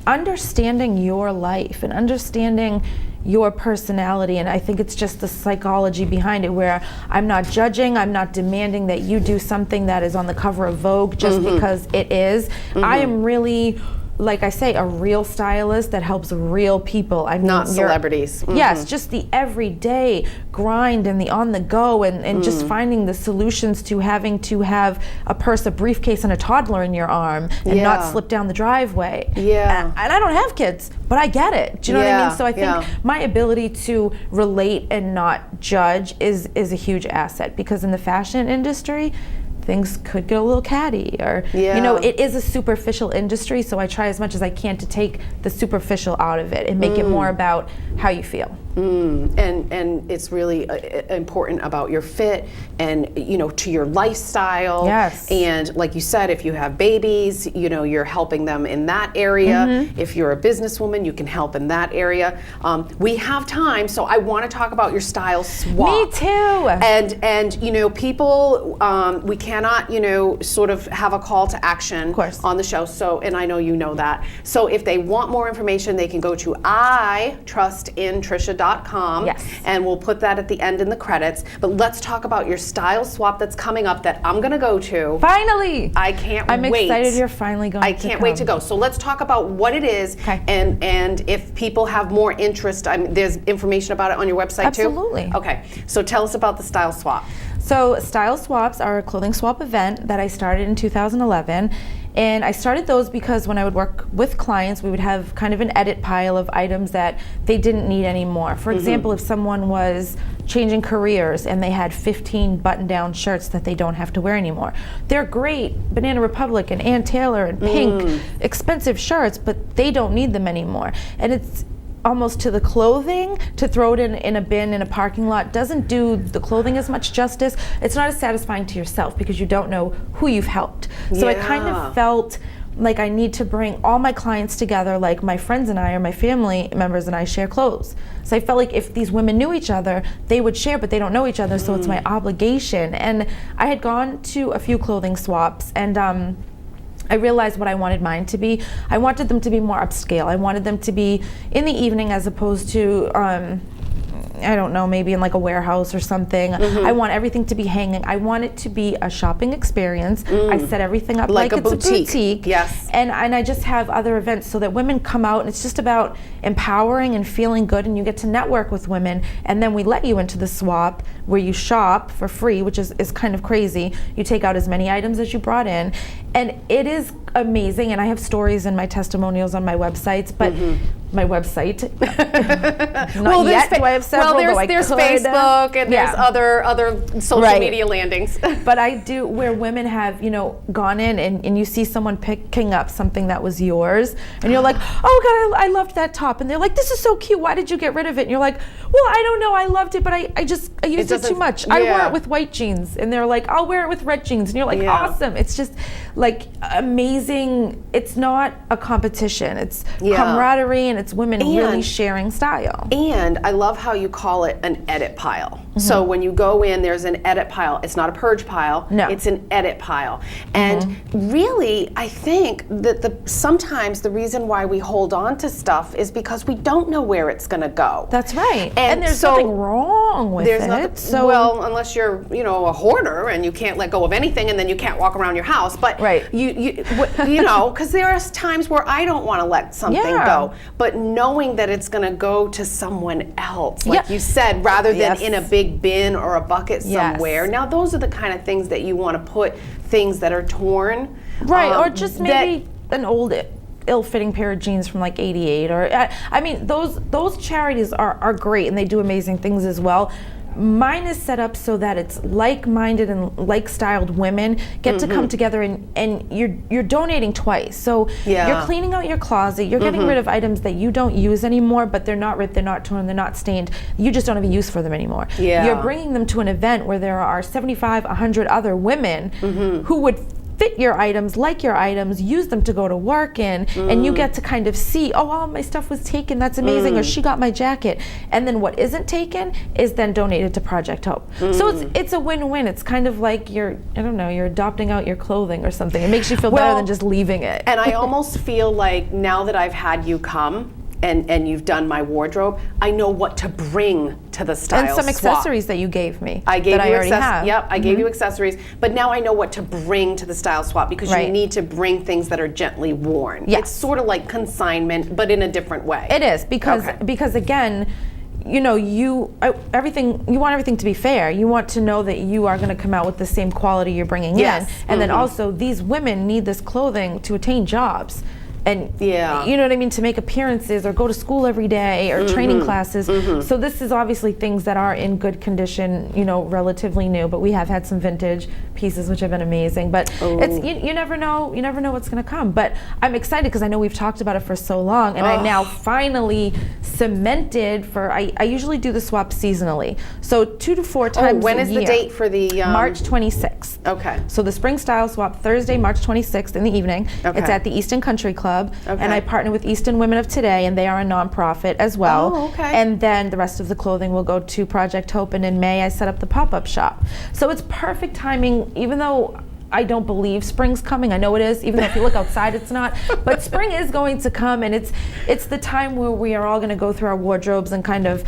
understanding your life and understanding your personality. And I think it's just the psychology behind it, where I'm not judging, I'm not demanding that you do something that is on the cover of Vogue just because it is. I am really, like I say, a real stylist that helps real people. I mean,
Not celebrities.
Yes, just the everyday grind and the on the go, and just finding the solutions to having to have a purse, a briefcase, and a toddler in your arm and
Yeah.
not slip down the driveway.
Yeah.
And I don't have kids, but I get it. Do you know what I
Yeah,
mean? So I think
yeah.
my ability to relate and not judge is a huge asset, because in the fashion industry, things could get a little catty, or
Yeah.
it is a superficial industry, so I try as much as I can to take the superficial out of it and make it more about how you feel.
And it's really important about your fit and to your lifestyle.
Yes.
And like you said, if you have babies, you're helping them in that area. If you're a businesswoman, you can help in that area. We have time, so I want to talk about your style swap.
Me too.
And people, we cannot sort of have a call to action
Of course.
on the show. So, and I know you know that. So if they want more information, they can go to itrustintricia.com.
Yes.
And we'll put that at the end in the credits. But let's talk about your style swap that's coming up that I'm going to go to.
Finally!
I can't
I'm
wait.
excited you're finally going to
I can't wait to go. So let's talk about what it is.
Okay.
And if people have more interest, there's information about it on your website too?
Absolutely.
Okay. So tell us about the style swap.
So Style Swaps are a clothing swap event that I started in 2011, And I started those because when I would work with clients, we would have kind of an edit pile of items that they didn't need anymore. For example, if someone was changing careers and they had 15 button-down shirts that they don't have to wear anymore. They're great, Banana Republic and Ann Taylor and Pink, expensive shirts, but they don't need them anymore. And it's almost to the clothing, to throw it in a bin in a parking lot doesn't do the clothing as much justice. It's not as satisfying to yourself because you don't know who you've helped. So I kind of felt like I need to bring all my clients together, like my friends and I, or my family members and I share clothes. So I felt like if these women knew each other, they would share, but they don't know each other, so it's my obligation. And I had gone to a few clothing swaps, and I realized what I wanted mine to be. I wanted them to be more upscale. I wanted them to be in the evening as opposed to I don't know, maybe in like a warehouse or something. I want everything to be hanging. I want it to be a shopping experience. I set everything up like it's a boutique.
Yes.
And I just have other events so that women come out, and it's just about empowering and feeling good, and you get to network with women. And then we let you into the swap where you shop for free, which is kind of crazy. You take out as many items as you brought in. And it is amazing, and I have stories and my testimonials on my websites, but my website, not yet, do I have several,
there's Facebook and there's other social media landings.
But I do, where women have, gone in and you see someone picking up something that was yours, and you're like, oh God, I loved that top. And they're like, this is so cute, why did you get rid of it? And you're like, well, I don't know, I loved it, but I used it too much. I wore it with white jeans. And they're like, I'll wear it with red jeans. And you're like, awesome. It's just like amazing. It's not a competition. It's camaraderie, and it's women really sharing style.
And I love how you call it an edit pile. So when you go in, there's an edit pile. It's not a purge pile.
No.
It's an edit pile. And really, I think that sometimes the reason why we hold on to stuff is because we don't know where it's going to go.
That's right. And there's nothing wrong with it.
Well, unless you're, a hoarder and you can't let go of anything, and then you can't walk around your house. But because there are times where I don't want to let something go. But knowing that it's going to go to someone else, like you said, rather than in a big bin or a bucket somewhere. Now, those are the kind of things that you want to put things that are torn.
Right, or just maybe an old ill-fitting pair of jeans from like '88, or I mean, those charities are great, and they do amazing things as well. Mine is set up so that it's like-minded and like-styled women get to come together, and you're donating twice. So you're cleaning out your closet, you're getting rid of items that you don't use anymore, but they're not ripped, they're not torn, they're not stained. You just don't have a use for them anymore. You're bringing them to an event where there are 75, 100 other women who would fit your items, like your items, use them to go to work in, and you get to kind of see, oh, all my stuff was taken, that's amazing, or she got my jacket. And then what isn't taken is then donated to Project Hope. So it's a win-win. It's kind of like you're adopting out your clothing or something. It makes you feel better than just leaving it.
And I almost feel like now that I've had you come, and you've done my wardrobe, I know what to bring to the style
and some
swap.
accessories that you gave me.
I gave
that
you
I already have.
Yep, I gave you accessories, but now I know what to bring to the style swap, because you need to bring things that are gently worn.
Yes.
It's sort of like consignment, but in a different way.
It is, because again, you want everything to be fair. You want to know that you are going to come out with the same quality you're bringing in, and then also these women need this clothing to attain jobs. And you know what I mean, to make appearances or go to school every day or training classes. So this is obviously things that are in good condition, relatively new, but we have had some vintage pieces which have been amazing. But it's you never know what's going to come. But I'm excited because I know we've talked about it for so long, and I now finally cemented for. I usually do the swap seasonally, so 2 to 4 times.
When
a
is
year.
the date for the
March 26th?
Okay.
So the spring style swap Thursday, March 26th in the evening.
Okay.
It's at the Easton Country Club. And I partner with Easton Women of Today, and they are a nonprofit as well.
Oh, okay.
And then the rest of the clothing will go to Project Hope, and in May I set up the pop-up shop. So it's perfect timing, even though I don't believe spring's coming. I know it is, even though if you look outside it's not. But spring is going to come, and it's the time where we are all going to go through our wardrobes and kind of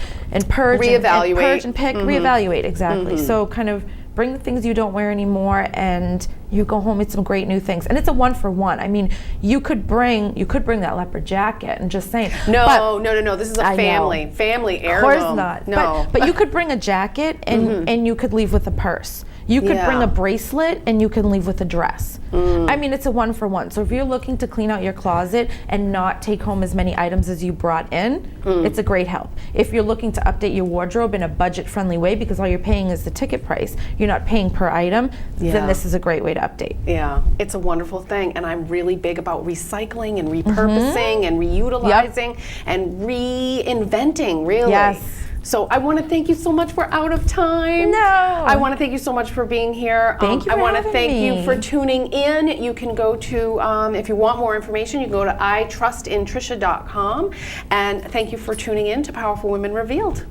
purge,
reevaluate,
and purge and pick, reevaluate, exactly. So kind of bring the things you don't wear anymore, and you go home with some great new things. And it's a 1-for-1. I mean, you could bring that leopard jacket, and just saying.
No. This is a family heirloom.
Of course not.
No.
But you could bring a jacket, and you could leave with a purse. You could bring
Yeah.
a bracelet and you can leave with a dress. I mean, it's a 1-for-1. So if you're looking to clean out your closet and not take home as many items as you brought in, it's a great help. If you're looking to update your wardrobe in a budget-friendly way, because all you're paying is the ticket price, you're not paying per item,
Yeah.
then this is a great way to update.
Yeah, it's a wonderful thing, and I'm really big about recycling and repurposing and reutilizing and reinventing, really.
Yes.
So I want to thank you so much. We're out of time.
No.
I want to thank you so much for being here.
Thank you
I
for
want to
having
thank
me.
you for tuning in. You can go to, if you want more information, you go to itrustintricia.com. And thank you for tuning in to Powerful Women Revealed.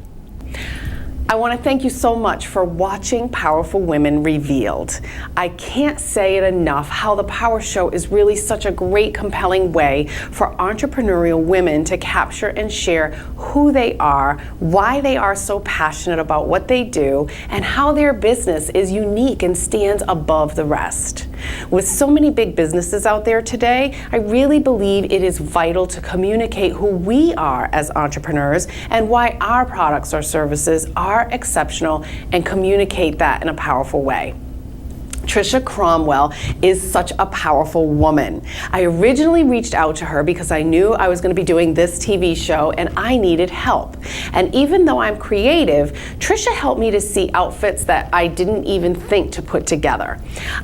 I want to thank you so much for watching Powerful Women Revealed. I can't say it enough how the Power Show is really such a great, compelling way for entrepreneurial women to capture and share who they are, why they are so passionate about what they do, and how their business is unique and stands above the rest. With so many big businesses out there today, I really believe it is vital to communicate who we are as entrepreneurs and why our products or services are exceptional and communicate that in a powerful way. Tricia Cromwell is such a powerful woman. I originally reached out to her because I knew I was going to be doing this TV show and I needed help. And even though I'm creative, Tricia helped me to see outfits that I didn't even think to put together.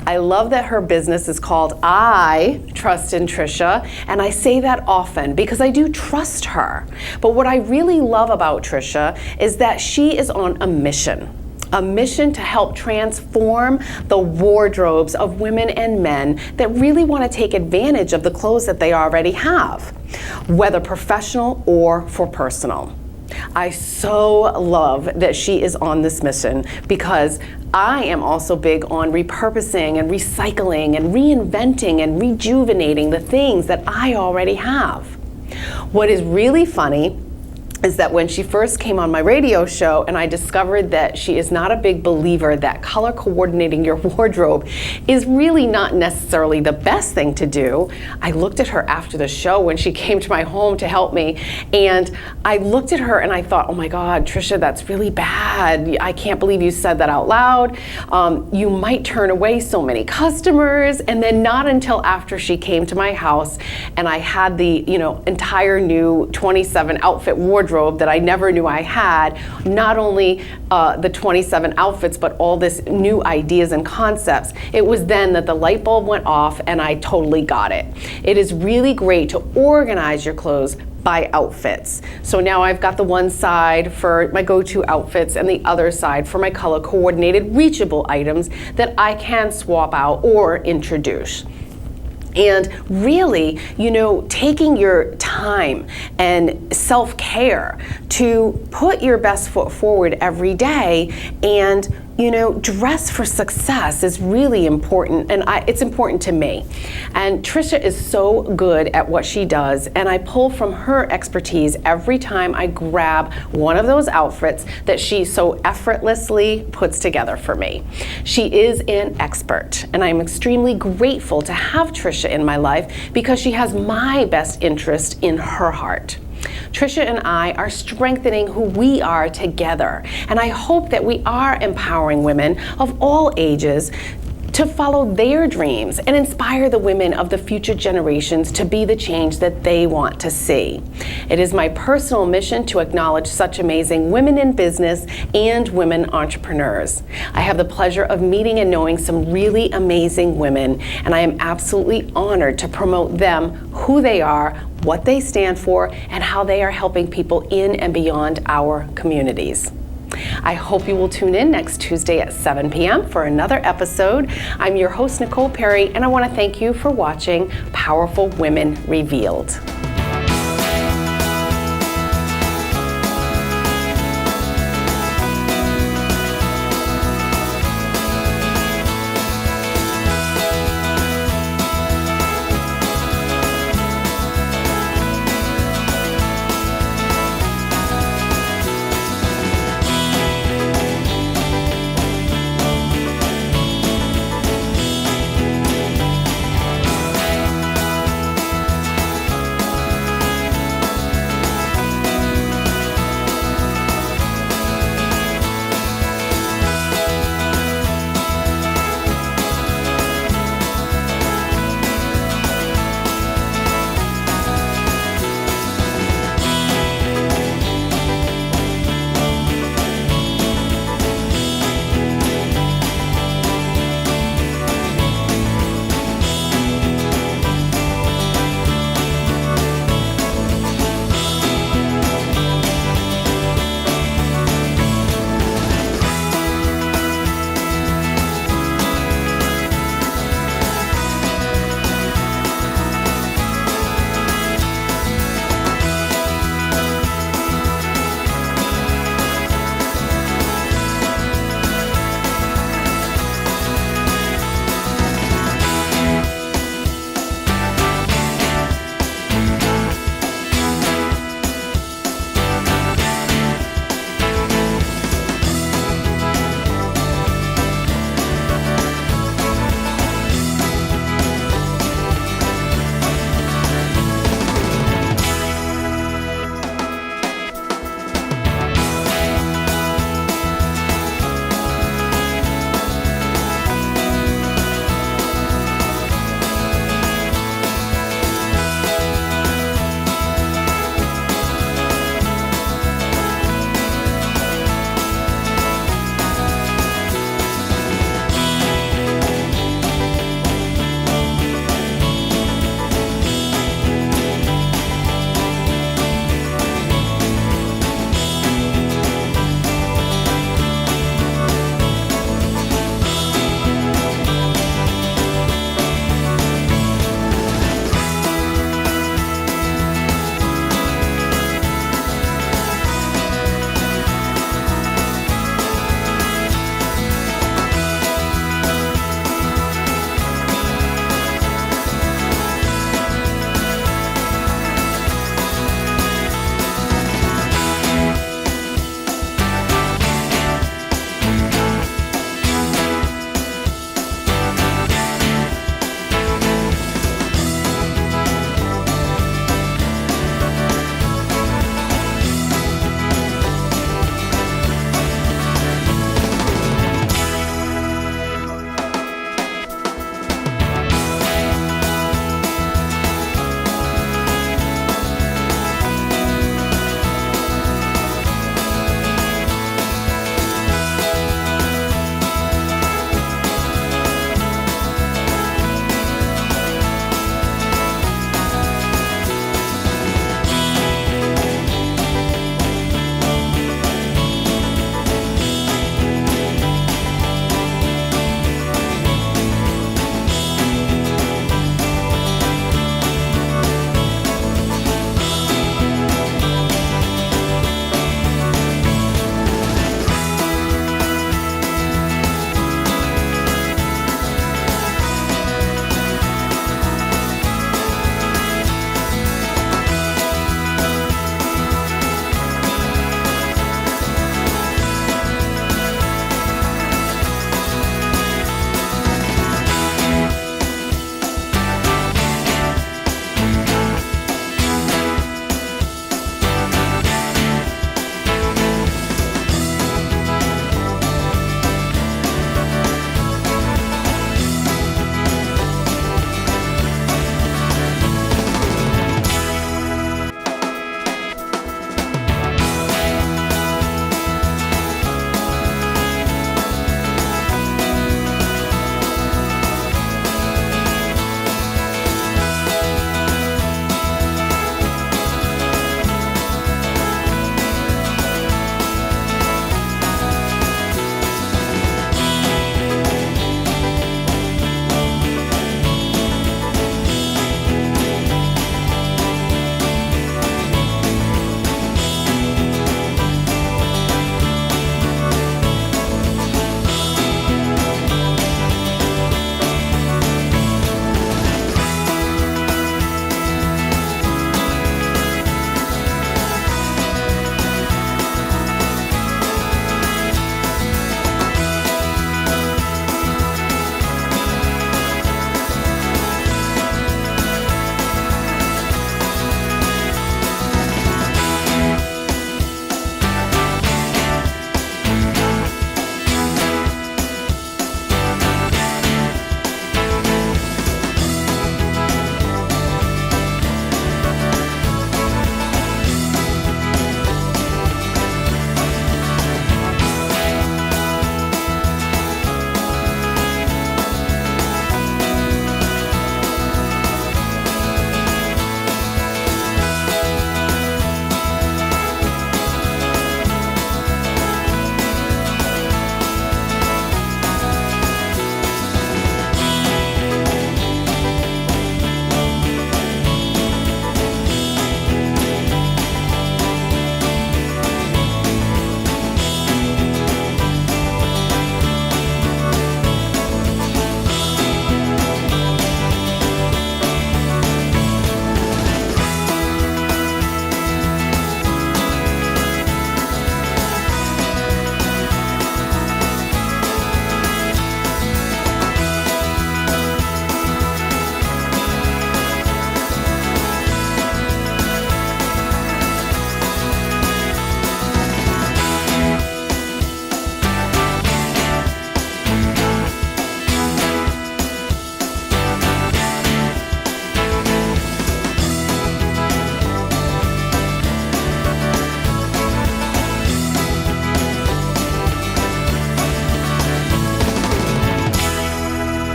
I love that her business is called I Trust in Tricia, and I say that often because I do trust her. But what I really love about Tricia is that she is on a mission to help transform the wardrobes of women and men that really want to take advantage of the clothes that they already have, whether professional or for personal. I so love that she is on this mission because I am also big on repurposing and recycling and reinventing and rejuvenating the things that I already have. What is really funny is that when she first came on my radio show and I discovered that she is not a big believer that color coordinating your wardrobe is really not necessarily the best thing to do, I looked at her after the show when she came to my home to help me, and I looked at her and I thought, oh my God, Tricia, that's really bad. I can't believe you said that out loud. You might turn away so many customers. And then not until after she came to my house and I had the entire new 27 outfit wardrobe that I never knew I had, not only the 27 outfits, but all this new ideas and concepts. It was then that the light bulb went off and I totally got it. It is really great to organize your clothes by outfits. So now I've got the one side for my go-to outfits and the other side for my color coordinated reachable items that I can swap out or introduce. And really, taking your time and self-care to put your best foot forward every day and dress for success is really important, and it's important to me. And Tricia is so good at what she does, and I pull from her expertise every time I grab one of those outfits that she so effortlessly puts together for me. She is an expert, and I'm extremely grateful to have Tricia in my life because she has my best interest in her heart. Tricia and I are strengthening who we are together, and I hope that we are empowering women of all ages to follow their dreams and inspire the women of the future generations to be the change that they want to see. It is my personal mission to acknowledge such amazing women in business and women entrepreneurs. I have the pleasure of meeting and knowing some really amazing women, and I am absolutely honored to promote them, who they are, what they stand for, and how they are helping people in and beyond our communities. I hope you will tune in next Tuesday at 7 p.m. for another episode. I'm your host, Nicole Perry, and I want to thank you for watching Powerful Women Revealed.